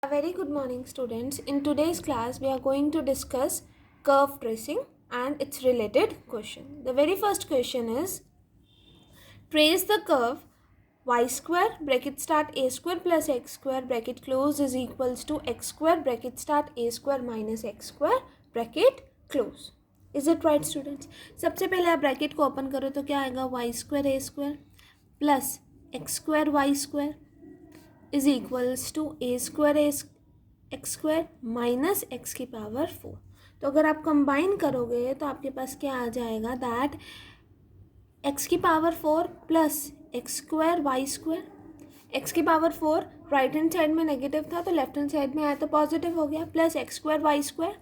A very good morning, students. In today's class, we are going to discuss curve tracing and its related question. The very first question is, trace the curve y square bracket start a square plus x square bracket close is equals to x square bracket start a square minus x square bracket close. Is it right, students? सबसे पहले आप bracket को open करो तो क्या आएगा, y square a square plus x square y square is equals to a square x square minus x की power 4. तो अगर आप कंबाइन करोगे तो आपके पास क्या आ जाएगा, दैट एक्स की power 4 plus x square y square. X की पावर 4 राइट हैंड साइड में नेगेटिव था तो लेफ्ट हैंड साइड में आया तो पॉजिटिव हो गया, plus x square y square,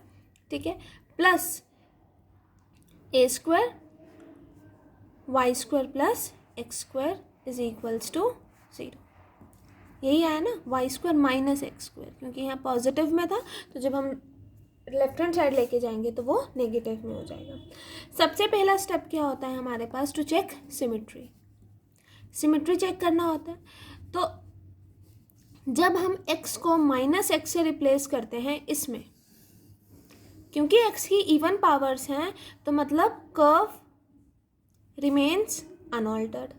ठीक है, plus a square y square plus x square is equals to 0. यही आया ना, y square minus x square, क्योंकि यहाँ पॉजिटिव में था तो जब हम लेफ्ट हैंड साइड लेके जाएंगे तो वो नेगेटिव में हो जाएगा. सबसे पहला स्टेप क्या होता है हमारे पास, to check symmetry. Symmetry check करना होता है. तो जब हम x को माइनस एक्स से रिप्लेस करते हैं इसमें, क्योंकि x की इवन पावर्स हैं तो मतलब कर्व रिमेन्स अनऑल्टर्ड.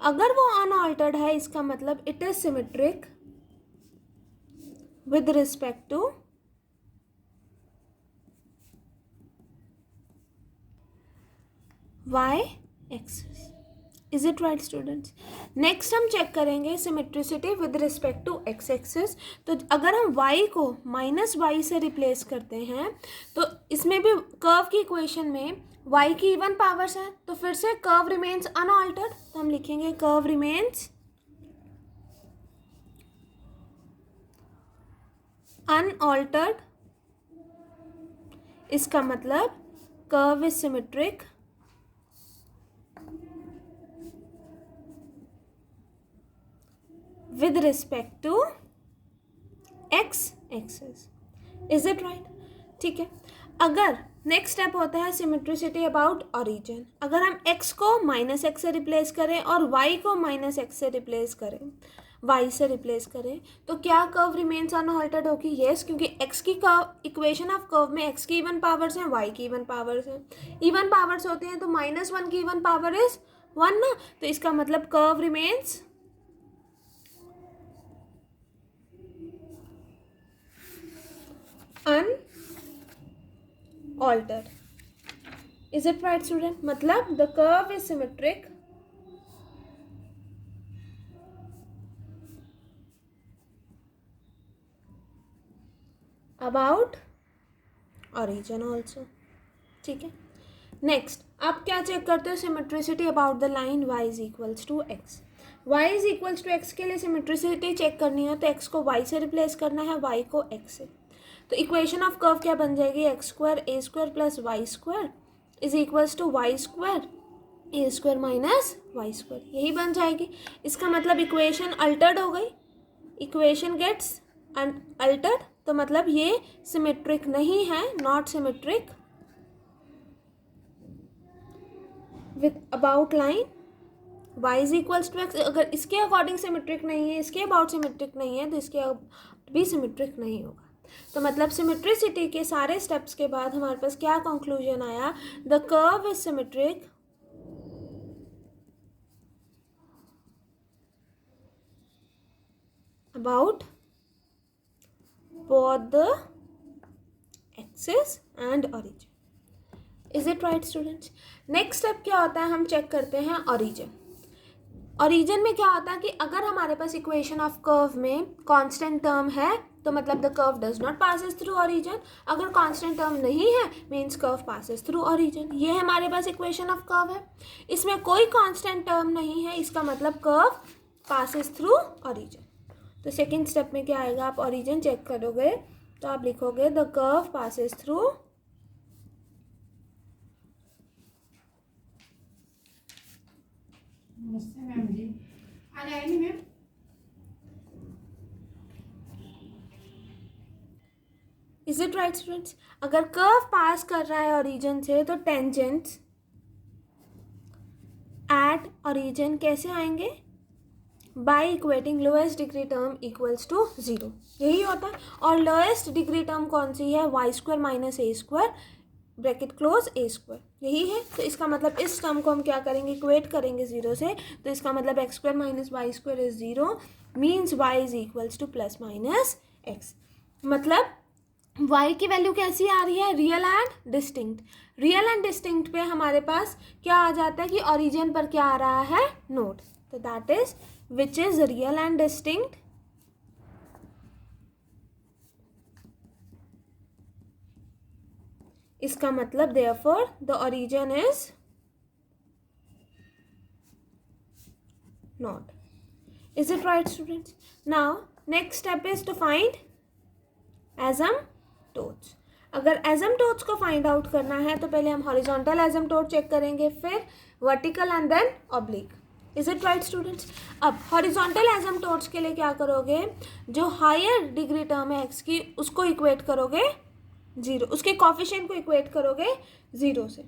अगर वो अनऑल्टर्ड है इसका मतलब it is symmetric with respect to y axis. Is it right students? Next हम चेक करेंगे symmetricity with respect to x axis. तो अगर हम y को माइनस वाई से रिप्लेस करते हैं तो इसमें भी कर्व की इक्वेशन में y की इवन पावर्स हैं तो फिर से कर्व रिमेन्स अनऑल्टर्ड. तो हम लिखेंगे कर्व रिमेन्स अनऑल्टर्ड. इसका मतलब curve is symmetric with respect to x axis. Is it right? ठीक है. अगर नेक्स्ट स्टेप होता है सिमेट्रिसिटी अबाउट ओरिजिन. अगर हम x को माइनस एक्स से रिप्लेस करें और y को माइनस एक्स से रिप्लेस करें, y से रिप्लेस करें तो क्या कर्व रिमेन्स अनऑल्टर्ड होगी? यस, क्योंकि x की कर्व इक्वेशन ऑफ कर्व में x की इवन पावर्स हैं, y की इवन पावर्स हैं. इवन पावर्स होते हैं तो -1 की इवन पावर इज 1 ना, तो इसका मतलब curve remains unaltered. Is it right, student? मतलब the curve is symmetric about origin also. ठीक है. नेक्स्ट आप क्या चेक करते हो, symmetricity about the line y is equals to x. y is equals to x के लिए सिमेट्रिसिटी चेक करनी है तो x को y से रिप्लेस करना है, y को x से. तो इक्वेशन ऑफ कर्व क्या बन जाएगी, x square a square plus y square is equals to y square a square minus y square. यही बन जाएगी. इसका मतलब इक्वेशन अल्टर्ड हो गई, इक्वेशन गेट्स अल्टर्ड. तो मतलब ये सिमेट्रिक नहीं है, not symmetric with about line y is equals to x. अगर इसके अकॉर्डिंग सिमेट्रिक नहीं है, इसके अबाउट सिमेट्रिक नहीं है तो इसके भी सिमेट्रिक नहीं होगा. तो मतलब सिमेट्रिसिटी के सारे स्टेप्स के बाद हमारे पास क्या कंक्लूजन आया, the curve is symmetric about both the axis and origin. Is it right students? Next step क्या होता है, हम चेक करते हैं ओरिजिन. ओरिजिन में क्या होता है कि अगर हमारे पास इक्वेशन ऑफ कर्व में कांस्टेंट टर्म है तो मतलब the curve does not passes through origin. अगर कांस्टेंट टर्म नहीं है means curve passes through origin. ये हमारे पास इक्वेशन ऑफ कर्व है, इसमें कोई कांस्टेंट टर्म नहीं है, इसका मतलब कर्व पासेस थ्रू ओरिजिन. तो सेकेंड स्टेप में क्या आएगा, आप ओरिजिन चेक करोगे तो आप लिखोगे the curve passes through ma'am जी आ जाएगी ma'am. Is it right students? अगर कर्व पास कर रहा है ओरिजिन से तो टेंजेंट्स एट ओरिजिन कैसे आएंगे, by equating lowest degree term equals to 0, यही होता है। और लोएस्ट डिग्री टर्म कौन सी है, Y square minus a square bracket close A square, यही है। तो इसका मतलब इस टर्म को हम क्या करेंगे, इक्वेट करेंगे 0 से, तो इसका मतलब x square minus y square is 0 means y is equals to plus minus x. मतलब y की वैल्यू कैसी आ रही है, real and distinct. Real and distinct पे हमारे पास क्या आ जाता है कि ओरिजिन पर क्या आ रहा है, नोड, तो that is which is real and distinct, इसका मतलब therefore the origin is not. Is it right students? Now next step is to find asymptotes. अगर एसिम्प्टोट्स को फाइंड आउट करना है तो पहले हम हॉरिजॉन्टल एसिम्प्टोट चेक करेंगे, फिर vertical and then oblique. Is it right students? अब हॉरिजॉन्टल एसिम्प्टोट्स के लिए क्या करोगे, जो हायर डिग्री टर्म है एक्स की उसको इक्वेट करोगे 0, उसके कॉफिशिएंट को इक्वेट करोगे 0 से।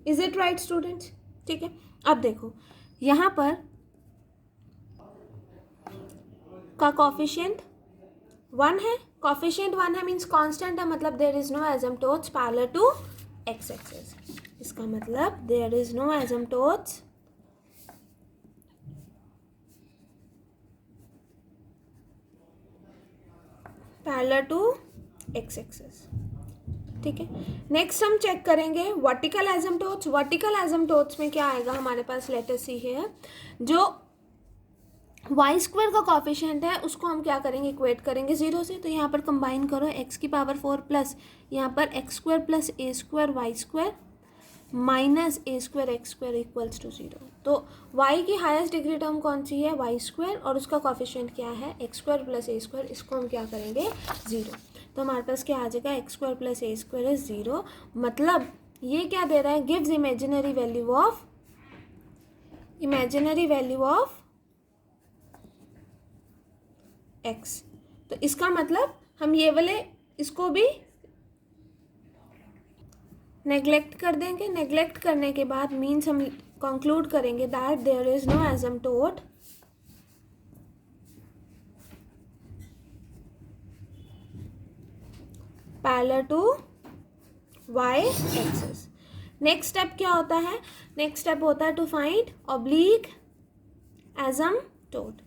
Is it right students? ठीक है, अब देखो यहाँ पर का कॉफिशिएंट 1 है, कॉफिशिएंट 1 है मीन्स कांस्टेंट है, मतलब there is no asymptotes parallel to x axis. इसका मतलब there is no asymptotes parallel to x axis. ठीक है, नेक्स्ट हम चेक करेंगे वर्टिकल एसिम्प्टोट्स। वर्टिकल एसिम्प्टोट्स में क्या आएगा हमारे पास, लेट अस सी हियर, जो वाई स्क्वायर का कॉफिशिएंट है उसको हम क्या करेंगे, इक्वेट करेंगे 0 से। तो यहाँ पर कंबाइन करो एक्स की पावर 4 प्लस यहाँ पर x square plus a square y square minus a square x square equals to 0। तो y की हाईएस्ट डिग्री टर्म कौन सी है, वाई स्क्वायर, और उसका कॉफिशिएंट क्या है, x square plus a square, इसको हम क्या करेंगे 0। तो हमारे पास क्या आ जाएगा, x square plus a square is 0। मतलब ये क्या दे रहा है, gives imaginary value of x। तो इसका मतलब हम ये वाले इसको भी नेग्लेक्ट कर देंगे। नेग्लेक्ट करने के बाद मीन्स हम कंक्लूड करेंगे that there is no asymptote parallel to y axis. Next step क्या होता है, नेक्स्ट स्टेप होता है to find oblique asymptote.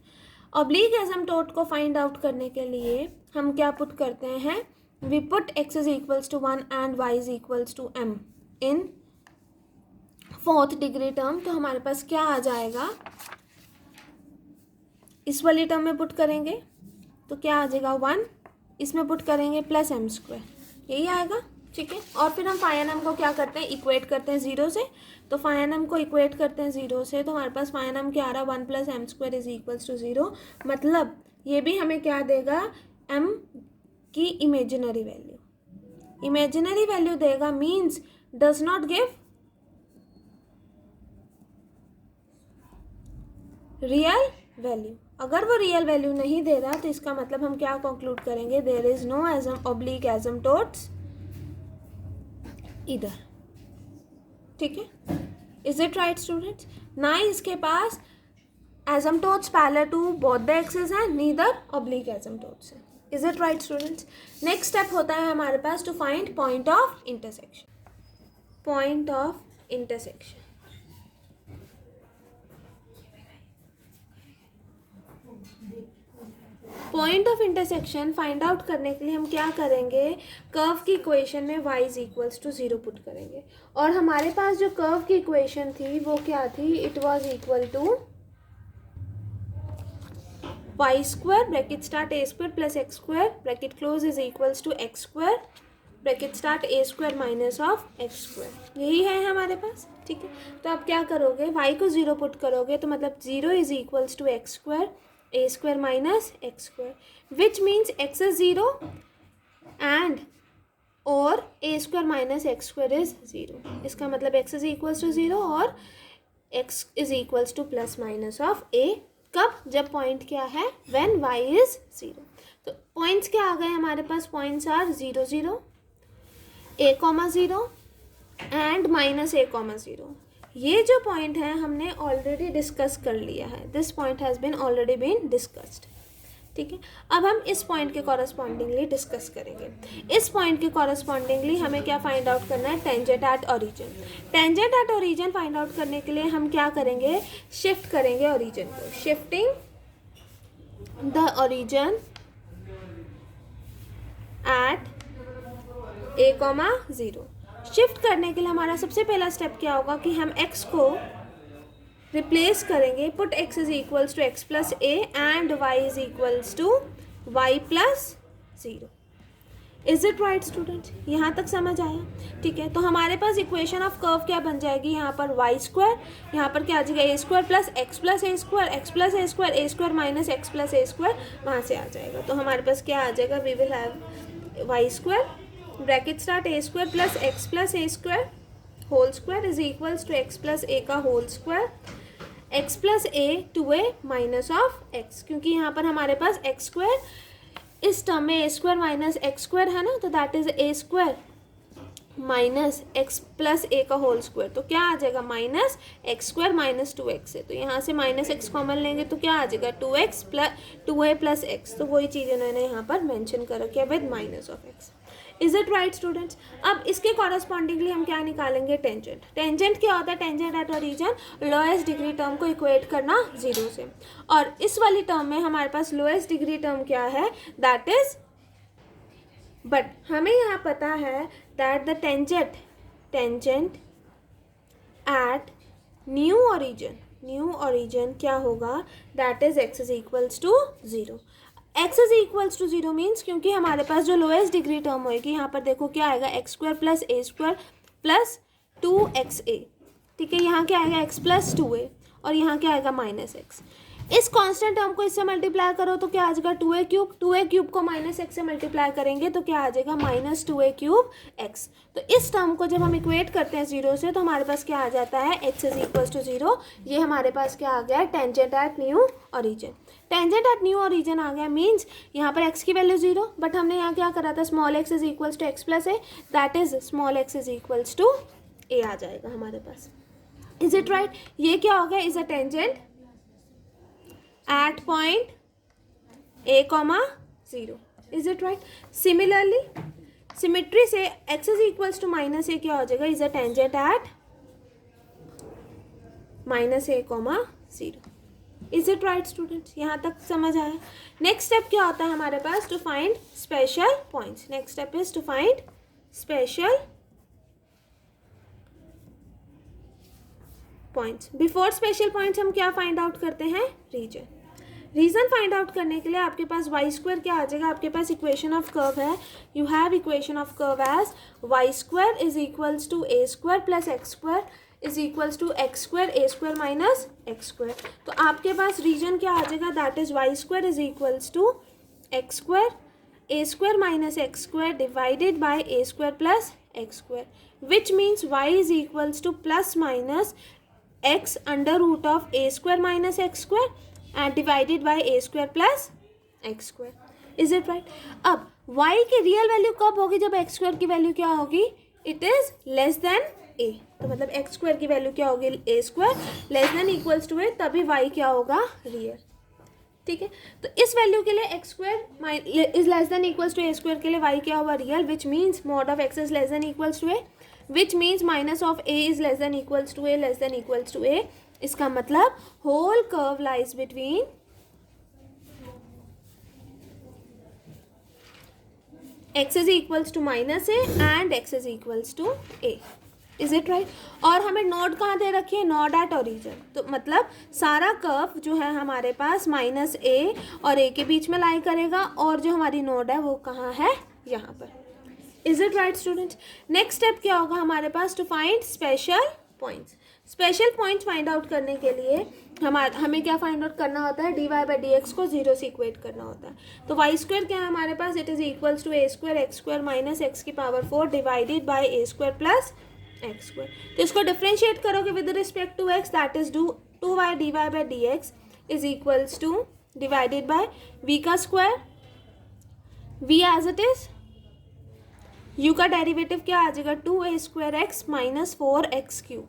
Oblique asymptote को फाइंड आउट करने के लिए हम क्या पुट करते हैं, we put x is equals to 1 and y is equals to m in 4th degree term. तो हमारे पास क्या आ जाएगा, इस वाली टर्म में पुट करेंगे तो क्या आ जाएगा 1, इसमें पुट करेंगे प्लस m स्क्वायर, यही आएगा। ठीक है, और फिर हम फाई एन एम को क्या करते हैं, इक्वेट करते हैं 0 से। तो फाई एन एम को इक्वेट करते हैं 0 से, तो हमारे पास फाई एन एम क्या आ रहा है, 1 plus m square is equals to 0। मतलब ये भी हमें क्या देगा, m की इमेजिनरी वैल्यू देगा, means does not give real value. अगर वो रियल वैल्यू नहीं दे रहा तो इसका मतलब हम क्या कंक्लूड करेंगे, there is no oblique asymptotes इधर। ठीक है, इज इट राइट स्टूडेंट्स? ना इसके पास asymptotes parallel to both the axis है, नीदर ऑब्लिक एसिम्प्टोट्स है। Is it right students? Next step होता है हमारे पास to find point of intersection. Point of intersection, point of intersection find out करने के लिए हम क्या करेंगे, कर्व की इक्वेशन में y is equals to 0 put करेंगे। और हमारे पास जो कर्व की इक्वेशन थी वो क्या थी, it was equal to y square bracket start a square plus x square bracket close is equals to x square bracket start a square minus of x square, यही है हमारे पास। ठीक है, तो आप क्या करोगे, y को 0 पुट करोगे तो मतलब 0 is equals to x square a square minus x square, which means x is 0 and or a square minus x square is 0। इसका मतलब x is equals to 0 और x is equals to plus minus of a। कब, जब point क्या है, when y is 0। तो points क्या आ गए हमारे पास, points are 0 0 a, 0 and minus a, 0। ये जो पॉइंट है हमने ऑलरेडी डिस्कस कर लिया है, this point has been already been discussed, ठीक है। अब हम इस पॉइंट के कॉरस्पॉन्डिंगली डिस्कस करेंगे। इस पॉइंट के कॉरस्पॉन्डिंगली हमें क्या फाइंड आउट करना है, tangent at origin. Tangent at origin find out करने के लिए हम क्या करेंगे, शिफ्ट करेंगे ओरिजिन को, shifting the origin at a,0। Shift करने के लिए हमारा सबसे पहला स्टेप क्या होगा कि हम x को रिप्लेस करेंगे, put x is equals to x plus a and y is equals to y plus 0। Is it right student, यहाँ तक समझ आया, ठीक है। तो हमारे पास इक्वेशन ऑफ कर्व क्या बन जाएगी, यहाँ पर वाई स्क्वायर, यहाँ पर क्या आ जाएगा ए square plus x plus a square, x plus a square, a square minus x plus a square, वहाँ से आ जाएगा। तो हमारे पास क्या आ जाएगा, we will have y square bracket start a square plus x plus a square whole square is equals to x plus a का whole square, x plus a to a minus of x, क्योंकि यहाँ पर हमारे पास x square इस term में a square minus x square है ना, तो that is a square minus x plus a का होल स्क्वायर, तो क्या आ जाएगा minus x square minus 2x है, तो यहाँ से माइनस एक्स कॉमन लेंगे तो क्या आ जाएगा 2x plus 2a plus x, तो वही चीज़ इन्होंने यहाँ पर मेंशन कर रखी है with minus of x. Is it right students. अब इसके कॉरस्पॉन्डिंगली हम क्या निकालेंगे, टेंजेंट। टेंजेंट क्या होता है, tangent at origin, lowest degree term को इक्वेट करना 0 से, और इस वाली टर्म में हमारे पास लोएस्ट डिग्री टर्म क्या है, दैट इज, बट हमें यहाँ पता है that the tangent at new origin क्या होगा, that is x is equals to 0। x is equals to 0 means, क्योंकि हमारे पास जो लोएस्ट डिग्री टर्म होएगी यहाँ पर देखो क्या आएगा, x square plus a square plus 2xa, ठीक है। यहाँ क्या आएगा x प्लस 2a और यहाँ क्या आएगा माइनस एक्स। इस कांस्टेंट टर्म को इससे मल्टीप्लाई करो तो क्या आ जाएगा 2a क्यूब, 2a क्यूब को माइनस एक्स से मल्टीप्लाई करेंगे तो क्या आ जाएगा माइनस 2a क्यूब एक्स। तो इस टर्म को जब हम इक्वेट करते हैं 0 से तो हमारे पास क्या आ जाता है, x इज इक्वल टू 0। ये हमारे पास क्या आ गया, tangent at new origin. Tangent at new origin आ गया मीन्स यहाँ पर x की वैल्यू 0, बट हमने यहाँ क्या करा था, small x is equals to x plus a, that is small x is equals to a आ जाएगा हमारे पास। इज इट राइट, ये क्या हो गया, is a tangent at point a, 0। Is it right? Similarly, symmetry से x is equals to minus a क्या हो जाएगा, is a tangent at minus a, 0। Is it right students? यहाँ तक समझ आया। नेक्स्ट स्टेप क्या होता है हमारे पास, to find special points। Next step is to find special points. Before special points हम क्या फाइंड आउट करते हैं, रीजन फाइंड आउट करने के लिए आपके पास वाई स्क्वायर क्या आ जाएगा, आपके पास इक्वेशन ऑफ कर्व है, you have equation of curve as y square is equals to a square plus x square is equals to x square a square minus x square. तो आपके पास region क्या आ जाएगा, that is y square is equals to x square a square minus x square divided by a square plus x square, which means y is equals to plus minus x under root of a square minus x square and divided by a square plus x square. Is it right. अब y की real value कब होगी, जब x square की value क्या होगी, it is less than a, तो मतलब एक्स स्क्वायर की वैल्यू क्या होगी, a square less than equals to a, तभी y क्या होगा, रियल, ठीक है। तो इस वैल्यू के लिए x square is less than equals to a square के लिए y क्या हुआ, real, which means mod of x is less than equals to a, which means minus of a is less than equals to a less than equals to a। इसका मतलब whole curve lies between x is equals to minus a and x is equals to a। Is it right? और हमें node कहाँ दे रखी है, node at origin, तो मतलब सारा कर्व जो है हमारे पास माइनस a और a के बीच में लाई करेगा, और जो हमारी नोड है वो कहाँ है, यहाँ पर। Is it right students. Next step क्या होगा हमारे पास, to find special points. Special points find out करने के लिए हमें क्या फाइंड आउट करना होता है, d y by d x को 0 से इक्वेट करना होता है। तो वाई स्क्वायर क्या है हमारे पास, it is equals to a square x square minus x की power 4 divided by a square plus x square. तो इसको डिफ्रेंशिएट करोगे with respect to x, that is to y d y by d x is equals to divided by v का square, v as it is, u का derivative क्या आ जाएगा, 2a square x minus 4x cube,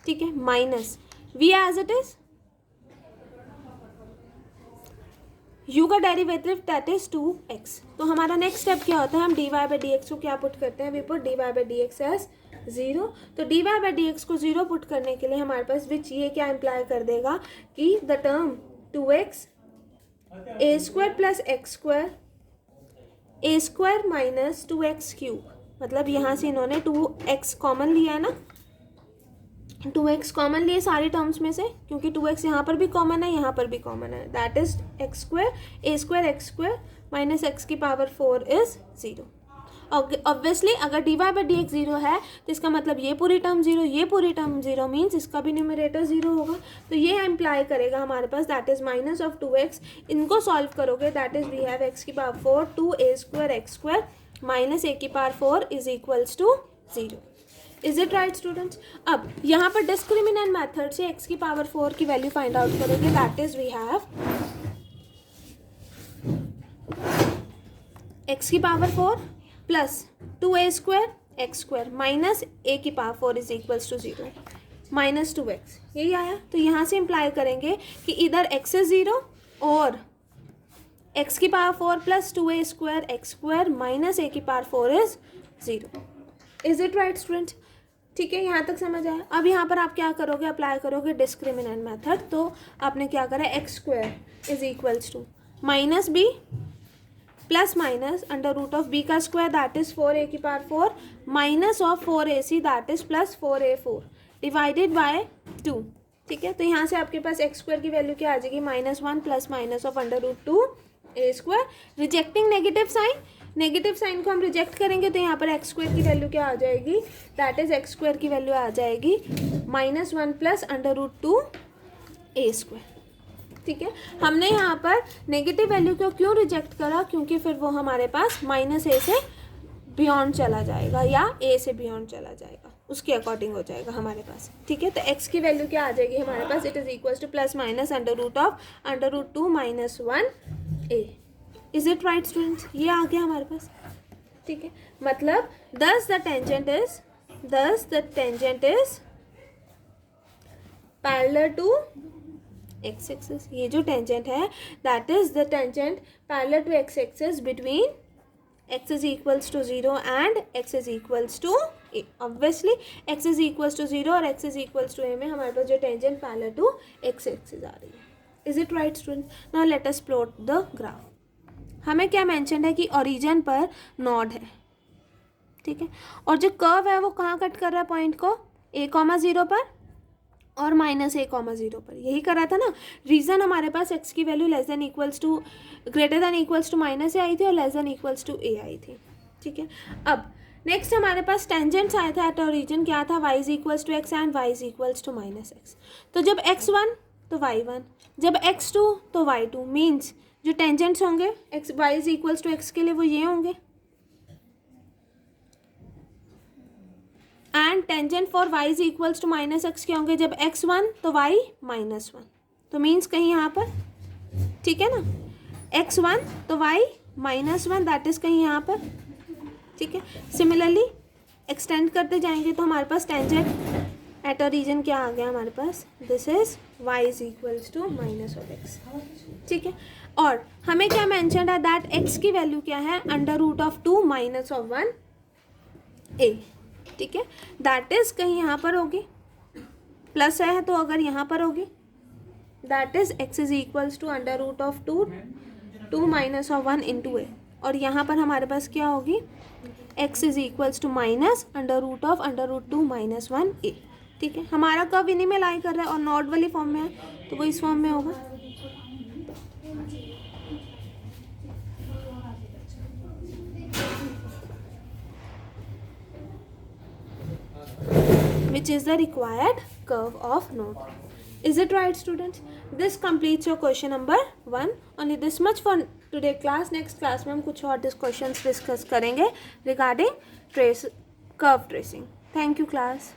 ठीक है, minus v as it is, u का derivative that is 2x। तो हमारा नेक्स्ट स्टेप क्या होता है, हम dy बाई डी एक्स को क्या पुट करते हैं, we put dy by d x as 0। तो dy बाई डी एक्स को 0 पुट करने के लिए हमारे पास विच ये क्या इम्प्लाई कर देगा कि the term 2x a square plus x square a square minus 2x cube, मतलब यहाँ से इन्होंने 2x कॉमन लिया है ना, 2x कॉमन लिए सारी टर्म्स में से, क्योंकि 2x यहाँ पर भी कॉमन है, यहाँ पर भी कॉमन है, that is x square a square x square minus x की पावर 4 इज 0। ऑब्वियसली अगर d y by d x 0 है तो इसका मतलब ये पूरी टर्म 0, ये पूरी टर्म 0 मीन्स इसका भी न्यूमरेटर 0 होगा। तो ये इम्प्लाई करेगा हमारे पास that is minus of 2x। इनको सॉल्व करोगे that is we have x की power 4 2a square x square minus a की power 4 is equals to 0। Is it right students? अब यहाँ पर डिस्क्रिमिनेंट मेथड से x की पावर 4 की वैल्यू फाइंड आउट करोगे that is we have x की power 4 plus 2a square x square minus a की power 4 is equals to 0 minus 2x, यही आया। तो यहाँ से इम्प्लाई करेंगे कि इधर x इज 0 और x की power 4 plus 2a square x square minus a की power 4 is 0। Is it right students? ठीक है, यहाँ तक समझ आया। अब यहाँ पर आप क्या करोगे, अप्लाई करोगे डिस्क्रिमिनेंट मेथड। तो आपने क्या करा, x square is equals to minus b plus minus under root of b का स्क्वायर दैट इज 4a की power 4 minus of 4ac that is plus 4a4 divided by 2। ठीक है, तो यहाँ से आपके पास एक्स स्क्वायर की वैल्यू क्या आ जाएगी, -1 plus minus of under root 2a square. Rejecting negative sign, negative sign को हम रिजेक्ट करेंगे तो यहाँ पर एक्स स्क्वायर की वैल्यू क्या आ जाएगी, दैट इज एक्स स्क्वायर की वैल्यू आ जाएगी -1 plus under root 2a square. ठीक है, हमने यहाँ पर नेगेटिव वैल्यू को क्यों रिजेक्ट करा, क्योंकि फिर वो हमारे पास -a से बियॉन्ड चला जाएगा या a से बियॉन्ड चला जाएगा, उसके अकॉर्डिंग हो जाएगा हमारे पास। ठीक है, तो x की वैल्यू क्या आ जाएगी हमारे पास, it is equals to plus minus under root of under root 2 minus 1a। Is it right students? ये आ गया हमारे पास। ठीक है, मतलब thus the tangent is parallel to x axis। ये जो टेंजेंट है that is the tangent parallel to x axis between x is equals to 0 and x is equals to a। Obviously x is equals to 0 और x is equals to a में हमारे पास जो tangent parallel to x axis आ रही है। Is it right student? Now let us plot the graph. हमें क्या मेंशन है कि ओरिजिन पर नोड है, ठीक है, और जो कर्व है वो कहाँ कट कर रहा है पॉइंट को, a,0 पर और -a,0 पर। यही करा था ना। रीज़न हमारे पास x की value less than equals to greater than equals to -a आई थी और less than equals to a आई थी। ठीक है, अब नेक्स्ट हमारे पास टेंजेंट्स आया था एट ओरिजिन, क्या था, y is equals to x and y is equals to -x। तो जब x1 तो y1, जब x2 तो y2, मीन्स जो टेंजेंट्स होंगे x y is equals to x के लिए वो ये होंगे, and tangent for y is equals to -x क्या होंगे, जब x1 तो y -1। तो मीन्स कहीं यहाँ पर, ठीक है ना, x1 तो y -1 दैट इज कहीं यहाँ पर। ठीक है, सिमिलरली एक्सटेंड करते जाएंगे तो हमारे पास टेंजेंट एट ओरिजिन क्या आ गया हमारे पास, this is y is equals to -x। ठीक है, और हमें क्या मेंशन है दैट x की वैल्यू क्या है, under root of 2 minus of 1a। ठीक है, दैट इज कहीं यहाँ पर होगी, प्लस है तो अगर यहाँ पर होगी that is x is equals to under root of 2 minus of 1 into a, और यहाँ पर हमारे पास क्या होगी, x is equals to minus under root of under root 2 minus 1a। ठीक है, हमारा कर्व इन्हीं में लाई कर रहा है और नॉट वाली फॉर्म में है तो वो इस फॉर्म में होगा। Which is the required curve of node. Is it right students? This completes your question number 1. Only this much for today class. Next class में हम कुछ और questions discuss करेंगे regarding curve tracing. Thank you class.